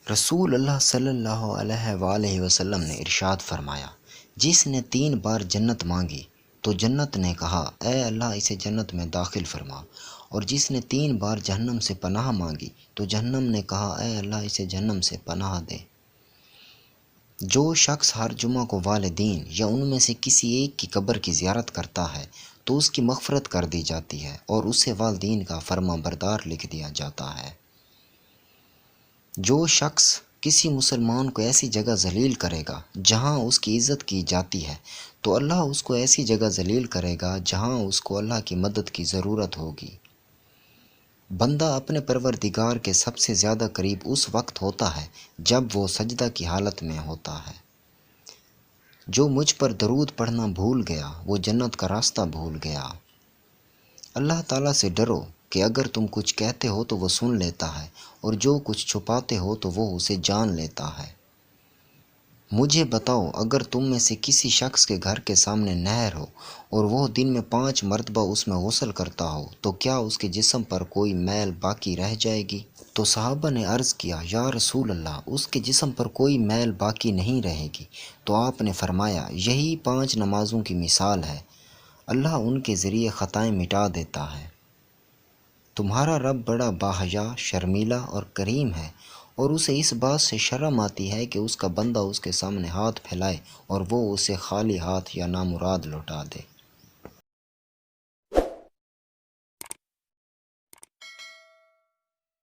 رسول اللہ صلی اللہ علیہ وآلہ وسلم نے ارشاد فرمایا، جس نے 3 بار جنت مانگی تو جنت نے کہا اے اللہ اسے جنت میں داخل فرما، اور جس نے 3 بار جہنم سے پناہ مانگی تو جہنم نے کہا اے اللہ اسے جہنم سے پناہ دے۔ جو شخص ہر جمعہ کو والدین یا ان میں سے کسی ایک کی قبر کی زیارت کرتا ہے تو اس کی مغفرت کر دی جاتی ہے اور اسے والدین کا فرما بردار لکھ دیا جاتا ہے۔ جو شخص کسی مسلمان کو ایسی جگہ ذلیل کرے گا جہاں اس کی عزت کی جاتی ہے تو اللہ اس کو ایسی جگہ ذلیل کرے گا جہاں اس کو اللہ کی مدد کی ضرورت ہوگی۔ بندہ اپنے پروردگار کے سب سے زیادہ قریب اس وقت ہوتا ہے جب وہ سجدہ کی حالت میں ہوتا ہے۔ جو مجھ پر درود پڑھنا بھول گیا وہ جنت کا راستہ بھول گیا۔ اللہ تعالیٰ سے ڈرو کہ اگر تم کچھ کہتے ہو تو وہ سن لیتا ہے، اور جو کچھ چھپاتے ہو تو وہ اسے جان لیتا ہے۔ مجھے بتاؤ، اگر تم میں سے کسی شخص کے گھر کے سامنے نہر ہو اور وہ دن میں 5 مرتبہ اس میں غسل کرتا ہو تو کیا اس کے جسم پر کوئی میل باقی رہ جائے گی؟ تو صحابہ نے عرض کیا، یا رسول اللہ، اس کے جسم پر کوئی میل باقی نہیں رہے گی۔ تو آپ نے فرمایا، یہی 5 نمازوں کی مثال ہے، اللہ ان کے ذریعے خطائیں مٹا دیتا ہے۔ تمہارا رب بڑا باحیا، شرمیلا اور کریم ہے، اور اسے اس بات سے شرم آتی ہے کہ اس کا بندہ اس کے سامنے ہاتھ پھیلائے اور وہ اسے خالی ہاتھ یا نامراد لوٹا دے۔